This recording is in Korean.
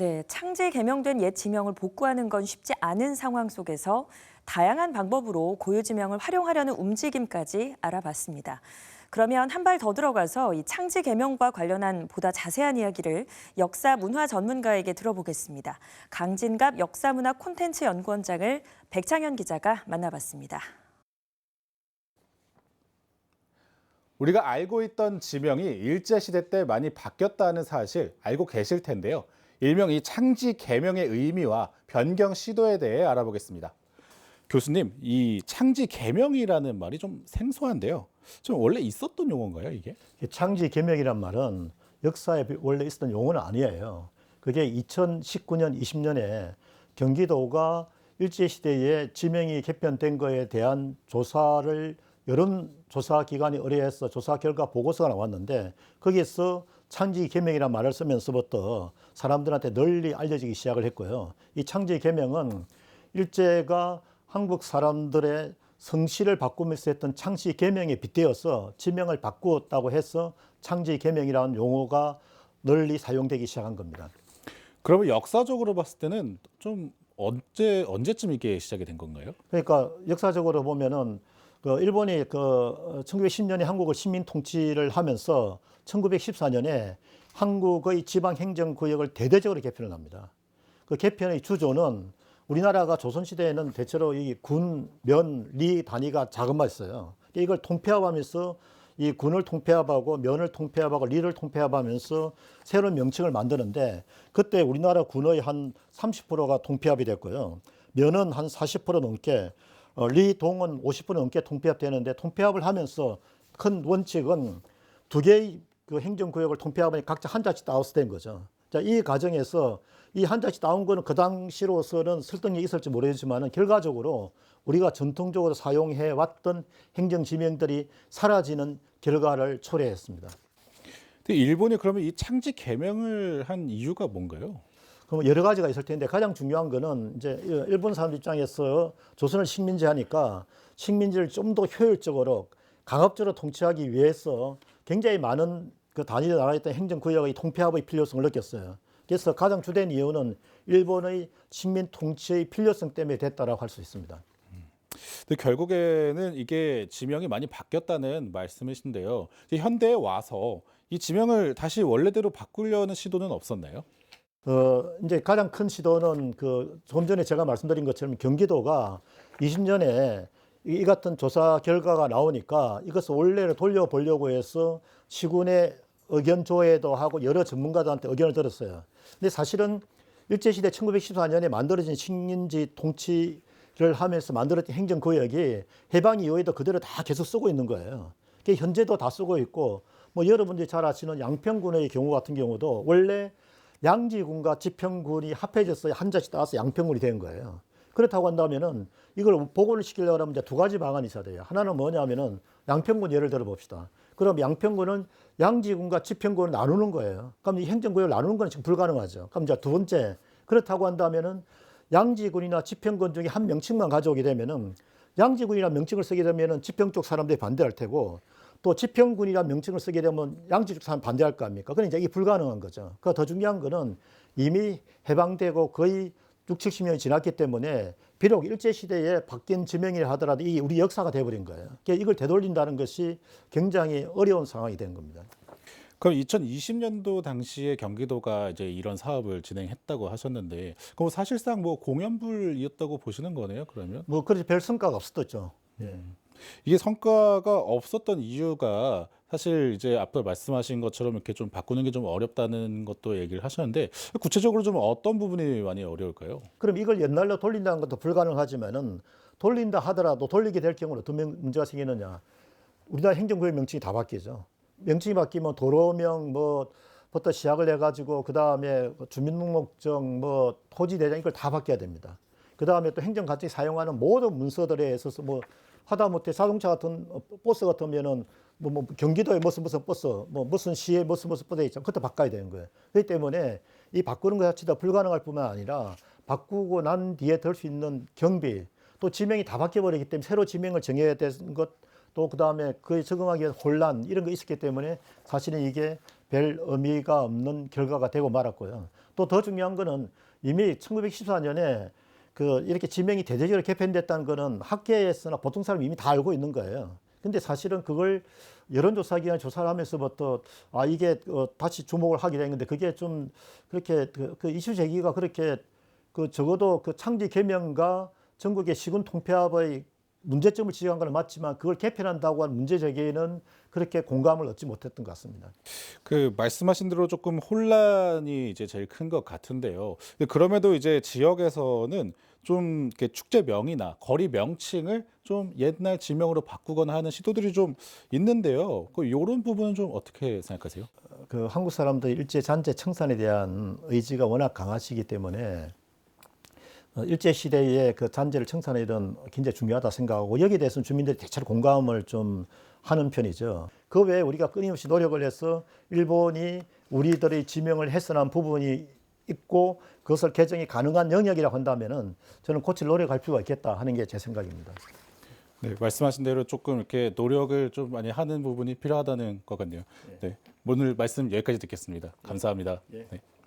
네, 창제 개명된 옛 지명을 복구하는 건 쉽지 않은 상황 속에서 다양한 방법으로 고유 지명을 활용하려는 움직임까지 알아봤습니다. 그러면 한 발 더 들어가서 이 창제 개명과 관련한 보다 자세한 이야기를 역사 문화 전문가에게 들어보겠습니다. 강진갑 역사문화 콘텐츠 연구원장을 백창현 기자가 만나봤습니다. 우리가 알고 있던 지명이 일제시대 때 많이 바뀌었다는 사실 알고 계실 텐데요. 일명 이 창지 개명의 의미와 변경 시도에 대해 알아보겠습니다. 교수님, 이 창지 개명이라는 말이 좀 생소한데요. 좀 원래 있었던 용어인가요, 이게? 창지 개명이란 말은 역사에 원래 있었던 용어는 아니에요. 그게 2019년, 20년에 경기도가 일제시대에 지명이 개편된 거에 대한 조사를 여론조사 기관이 의뢰해서 조사 결과 보고서가 나왔는데 거기에서 창지 개명이라는 말을 쓰면서부터 사람들한테 널리 알려지기 시작을 했고요. 이 창지 개명은 일제가 한국 사람들의 성씨를 바꾸면서 했던 창씨 개명에 빗대어서 지명을 바꾸었다고 해서 창지 개명이라는 용어가 널리 사용되기 시작한 겁니다. 그러면 역사적으로 봤을 때는 좀 언제쯤 이게 시작이 된 건가요? 그러니까 역사적으로 보면은 일본이 1910년에 한국을 식민 통치를 하면서 1914년에 한국의 지방 행정 구역을 대대적으로 개편을 합니다. 그 개편의 주조는 우리나라가 조선시대에는 대체로 이 군, 면, 리 단위가 자그마했어요. 이걸 통폐합하면서 이 군을 통폐합하고 면을 통폐합하고 리를 통폐합하면서 새로운 명칭을 만드는데 그때 우리나라 군의 한 30%가 통폐합이 됐고요. 면은 한 40% 넘게 리, 동은 50% 넘게 통폐합되는데 통폐합을 하면서 큰 원칙은 두 개의 그 행정구역을 통폐합하니 각자 한 자치 다우스된 거죠. 자, 이 과정에서 이 한 자치 나온 거는 그 당시로서는 설득력이 있을지 모르겠지만 결과적으로 우리가 전통적으로 사용해 왔던 행정 지명들이 사라지는 결과를 초래했습니다. 근데 일본이 그러면 이 창지 개명을 한 이유가 뭔가요? 그럼 여러 가지가 있을 텐데 가장 중요한 거는 이제 일본 사람 입장에서 조선을 식민지하니까 식민지를 좀 더 효율적으로 강압적으로 통치하기 위해서 굉장히 많은 그 단위로 나눠있던 행정구역의 통폐합의 필요성을 느꼈어요. 그래서 가장 주된 이유는 일본의 식민 통치의 필요성 때문에 됐다라고 할 수 있습니다. 근데 결국에는 이게 지명이 많이 바뀌었다는 말씀이신데요. 현대에 와서 이 지명을 다시 원래대로 바꾸려는 시도는 없었나요? 이제 가장 큰 시도는 조금 전에 제가 말씀드린 것처럼 경기도가 20년에 이 같은 조사 결과가 나오니까 이것을 원래를 돌려보려고 해서 시군의 의견 조회도 하고 여러 전문가들한테 의견을 들었어요. 근데 사실은 일제시대 1914년에 만들어진 식민지 통치를 하면서 만들어진 행정구역이 해방 이후에도 그대로 다 계속 쓰고 있는 거예요. 현재도 다 쓰고 있고 뭐 여러분들이 잘 아시는 양평군의 경우 같은 경우도 원래 양지군과 지평군이 합해져서 한 자치 따라서 양평군이 된 거예요. 그렇다고 한다면은 이걸 복원을 시키려고 하면 이제 두 가지 방안이 있어야 돼요. 하나는 뭐냐면은 양평군 예를 들어 봅시다. 그럼 양평군은 양지군과 지평군을 나누는 거예요. 그럼 이 행정구역을 나누는 건 지금 불가능하죠. 그럼 이제 두 번째, 그렇다고 한다면은 양지군이나 지평군 중에 한 명칭만 가져오게 되면은 양지군이라는 명칭을 쓰게 되면은 지평 쪽 사람들이 반대할 테고 또 지평군이라는 명칭을 쓰게 되면 양지 쪽 사람 반대할 거 아닙니까? 그러니까 이게 불가능한 거죠. 더 중요한 거는 이미 해방되고 거의 6, 70년이 지났기 때문에 비록 일제시대에 바뀐 지명이라 하더라도 이게 우리 역사가 돼버린 거예요. 그러니까 이걸 되돌린다는 것이 굉장히 어려운 상황이 된 겁니다. 그럼 2020년도 당시에 경기도가 이제 이런 사업을 진행했다고 하셨는데, 그럼 사실상 뭐 공연불이었다고 보시는 거네요, 그러면? 뭐 그렇지 별 성과가 없었죠. 예. 이게 성과가 없었던 이유가 사실 이제 앞서 말씀하신 것처럼 이렇게 좀 바꾸는 게 좀 어렵다는 것도 얘기를 하셨는데, 구체적으로 좀 어떤 부분이 많이 어려울까요? 그럼 이걸 옛날로 돌린다는 것도 불가능하지만은 돌린다 하더라도 돌리게 될 경우는 어떤 문제가 생기느냐. 우리나라 행정구역 명칭이 다 바뀌죠. 명칭이 바뀌면 도로명 뭐부터 시작을 해가지고 그 다음에 주민등록증 뭐 토지대장 이걸 다 바뀌어야 됩니다. 그 다음에 또 행정가정이 사용하는 모든 문서들에 있어서 뭐 하다못해 자동차 같은 버스 같으면은 뭐 경기도에 무슨 버스 뭐 무슨 시에 무슨 버스 있죠. 그것도 바꿔야 되는 거예요. 그렇기 때문에 이 바꾸는 것 자체도 불가능할 뿐만 아니라 바꾸고 난 뒤에 들 수 있는 경비 또 지명이 다 바뀌어버리기 때문에 새로 지명을 정해야 되는 것 또 그다음에 그에 적응하기 위한 혼란 이런 거 있었기 때문에 사실은 이게 별 의미가 없는 결과가 되고 말았고요. 또 더 중요한 거는 이미 1914년에 그 이렇게 지명이 대대적으로 개편됐다는 거는 학계에서나 보통 사람이 이미 다 알고 있는 거예요. 근데 사실은 그걸 여론조사기관 조사를 하면서부터 이게 다시 주목을 하게 된 건데 그게 좀 그렇게 그 이슈 제기가 그렇게 그 적어도 그 창지 개명과 전국의 시군 통폐합의 문제점을 지적한 건 맞지만 그걸 개편한다고 한 문제 제기에는 그렇게 공감을 얻지 못했던 것 같습니다. 그 말씀하신 대로 조금 혼란이 이제 제일 큰 것 같은데요. 근데 그럼에도 이제 지역에서는 좀 이렇게 축제명이나 거리 명칭을 좀 옛날 지명으로 바꾸거나 하는 시도들이 좀 있는데요. 그 이런 부분은 좀 어떻게 생각하세요? 그 한국 사람들 일제 잔재 청산에 대한 의지가 워낙 강하시기 때문에 일제 시대의 그 잔재를 청산하는 일은 굉장히 중요하다 생각하고 여기에 대해서는 주민들이 대체로 공감을 좀 하는 편이죠. 그 외에 우리가 끊임없이 노력을 해서 일본이 우리들의 지명을 훼손한 부분이 있고 그것을 개정이 가능한 영역이라고 한다면은 저는 고칠 노력할 필요가 있겠다 하는 게 제 생각입니다. 네, 말씀하신 대로 조금 이렇게 노력을 좀 많이 하는 부분이 필요하다는 것 같네요. 네, 오늘 말씀 여기까지 듣겠습니다. 감사합니다. 예. 네.